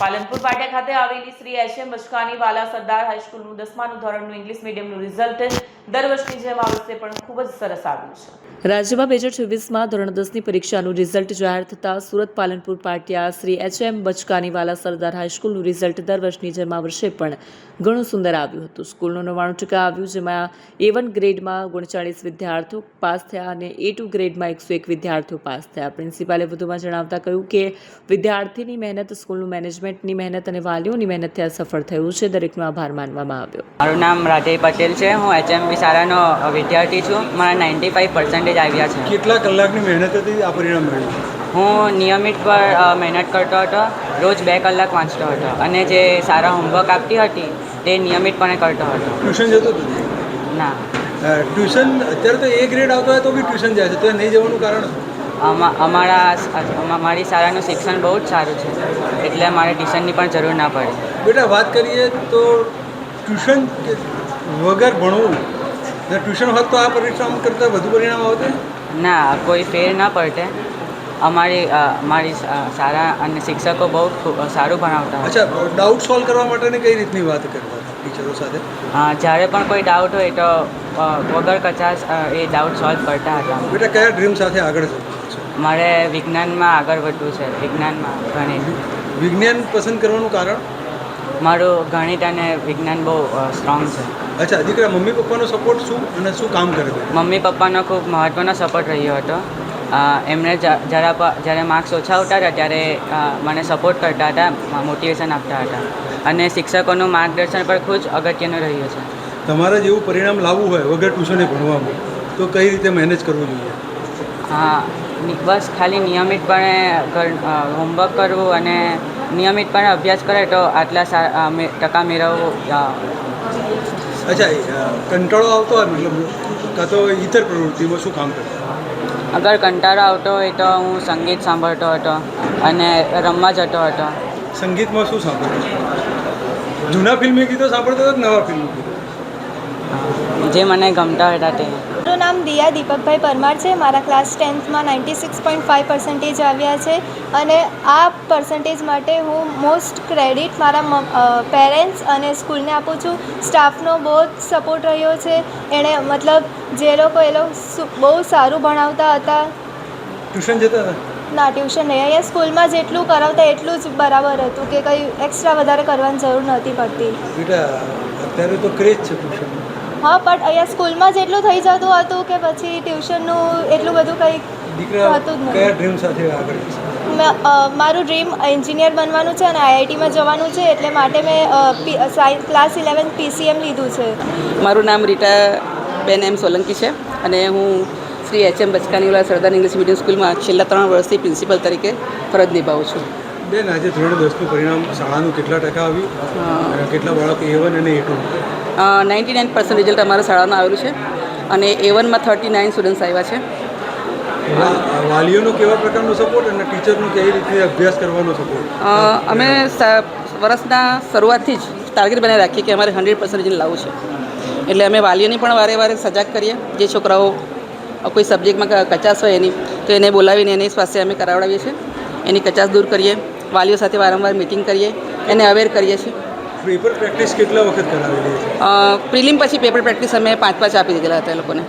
પાલનપુર પાટિયા ખાતે આવેલી શ્રી એચ.એમ. બચકાની વાલા સરદાર હાઈસ્કૂલનું 10માનું ધોરણનું ઇંગ્લિશ મીડિયમનું રિઝલ્ટ દર વર્ષની જેમ આ વર્ષે પણ ખૂબ જ સરસ આવ્યું છે। રાજ્યમાં 2024માં ધોરણ 10ની પરીક્ષાનું રિઝલ્ટ જાહેર થતાં સુરત પાલનપુર પાટિયા શ્રી એચ.એમ. બચકાની વાલા સરદાર હાઈસ્કૂલનું રિઝલ્ટ દર વર્ષની જેમ આ વર્ષે પણ ઘણું સુંદર આવ્યું હતું। સ્કૂલનું 99% આવ્યું, જેમાં A1 ગ્રેડમાં 39 વિદ્યાર્થીઓ પાસ થયા અને A2 ગ્રેડમાં 101 વિદ્યાર્થીઓ પાસ થયા। પ્રિન્સિપાલે વધુમાં જણાવતા કહ્યું કે વિદ્યાર્થીની મહેનત, સ્કૂલનું મેનેજમેન્ટની મહેનત અને વાલીઓની મહેનતથી આ સફળ થયું છે। દરેકનો આભાર માનવામાં આવ્યો। મારું નામ રાધે પટેલ છે। હું એચ.એમ. શાળાનો વિદ્યાર્થી છું। મારા 95% આવ્યા છે। કેટલા કલાકની મહેનત હતી આ પરિણામ મળ્યું? હું નિયમિત પર મહેનત કરતો હતો, રોજ 2 કલાક વાંચતો હતો અને જે સારા હોમવર્ક આપતી હતી તે નિયમિતપણે કરતો હતો। ટ્યુશન જતો હતો? ના, ટ્યુશન અત્યારે તો A ગ્રેડ આવતો હોય તો બી ટ્યુશન જાય છે, તો નહીં જવાનું કારણ? અમારી શાળાનું શિક્ષણ બહુ જ સારું છે, એટલે મારે ટ્યુશનની પણ જરૂર ના પડે। બેટા, વાત કરીએ તો ટ્યુશન વગર ભણવું ને ટ્યુશન હોત તો આ પરિણામ કરતાં વધુ પરિણામ આવતે? ના, કોઈ ફેર ના પડતે। મારી શાળા અને શિક્ષકો બહુ સારું ભણાવતા હતા। અચ્છા, ડાઉટ સોલ્વ કરવા માટેની કઈ રીતની વાત કરતા હતા ટીચરો સાથે? જ્યારે પણ કોઈ ડાઉટ હોય તો વગર કચાશ એ ડાઉટ સોલ્વ કરતા હતા। બેટા, કયા ડ્રીમ સાથે આગળ છે? મારે વિજ્ઞાનમાં આગળ વધવું છે, વિજ્ઞાનમાં ગણિત। વિજ્ઞાન પસંદ કરવાનું કારણ? મારું ગણિત અને વિજ્ઞાન બહુ સ્ટ્રોંગ છે। અચ્છા, દીકરા, મમ્મી પપ્પાનો સપોર્ટ શું અને શું કામ કરે છે? મમ્મી પપ્પાનો ખૂબ મહત્ત્વનો સપોર્ટ રહ્યો હતો। એમણે જ્યારે માર્ક્સ ઓછા આવતા હતા ત્યારે મને સપોર્ટ કરતા હતા, મોટિવેશન આપતા હતા અને શિક્ષકોનું માર્ગદર્શન પણ ખૂબ જ અગત્યનું રહ્યું છે। તમારે જેવું પરિણામ લાવવું હોય વગર ટ્યુશને ભણવામાં, તો કઈ રીતે મેનેજ કરવું જોઈએ? બસ ખાલી નિયમિતપણે હોમવર્ક કરવું અને નિયમિતપણે અભ્યાસ કરે તો આટલા ટકા મેળવવું। અચ્છા, કંટાળો આવતો હોય મતલબ કાં તો ઇતર પ્રવૃત્તિમાં શું કામ કરતા? અગર કંટાળો આવતો હોય તો હું સંગીત સાંભળતો હતો અને રમવા જતો હતો। સંગીતમાં શું સાંભળતો? જૂના ફિલ્મી ગીતો સાંભળતો હતો કે નવા ફિલ્મી ગીતો? જે મને ગમતા હતા તે। મારું નામ દિયા દીપકભાઈ પરમાર છે। મારા ક્લાસ 10થમાં 96.5% આવ્યા છે અને આ પર્સન્ટેજ માટે હું મોસ્ટ ક્રેડિટ મારા પેરેન્ટ્સ અને સ્કૂલને આપું છું। સ્ટાફનો બહુ જ સપોર્ટ રહ્યો છે। એણે મતલબ જે લોકો બહુ સારું ભણાવતા હતા। ટ્યુશન જતા હતા? ના, ટ્યુશન નહીં, અહીંયા સ્કૂલમાં જેટલું કરાવતા એટલું જ બરાબર હતું કે કંઈ એક્સ્ટ્રા વધારે કરવાની જરૂર નહોતી પડતી। બેટા, અત્યારે તો ક્રેઝ છે ટ્યુશન? હા, પણ અહીંયા સ્કૂલમાં જેટલું થઈ જતું હતું કે પછી ટ્યુશનનું એટલું બધું કંઈ દીકરા, હતું જ કયા નહીં। ડ્રીમ સાથે આગળ? મારું ડ્રીમ એન્જિનિયર બનવાનું છે અને IITમાં જવાનું છે, એટલે માટે મેં ક્લાસ 11 PCM લીધું છે। મારું નામ રીટા બેન એમ સોલંકી છે અને હું શ્રી એચ.એમ. બચકાની વાલા સરદાર ઇંગ્લિશ મીડિયમ સ્કૂલમાં છેલ્લા 3 વર્ષથી પ્રિન્સિપલ તરીકે ફરજ નિભાવું છું। બેન, આજે ધોરણ 10નું પરિણામ શાળાનું કેટલા ટકા આવ્યું? કેટલા બાળકો A1 અને A2? 99% રિઝલ્ટ અમારા શાળામાં આવેલું છે અને A1માં 39 સ્ટુડન્ટ્સ આવ્યા છે। વાલીઓનો કેવા પ્રકારનો સપોર્ટ અને ટીચરનો કેવી રીતે અભ્યાસ કરવાનો સપોર્ટ? અમે વર્ષના શરૂઆતથી જ ટાર્ગેટ બનાવી રાખીએ કે અમારે 100% રિઝલ્ટ લાવવું છે, એટલે અમે વાલીઓની પણ વારે વારે સજાગ કરીએ। જે છોકરાઓ કોઈ સબ્જેક્ટમાં કચાશ હોય તો એને બોલાવીને એની પાસે અમે કરાવડાવીએ છીએ, એની કચાશ દૂર કરીએ, વાલીઓ સાથે વારંવાર મિટિંગ કરીએ, એને અવેર કરીએ છીએ। પેપર પ્રેક્ટિસ કેટલા વખત કરાવેલી છે? પ્રિલિમ પછી પેપર પ્રેક્ટિસ અમે 5 આપી દીધેલા હતા એ લોકોને।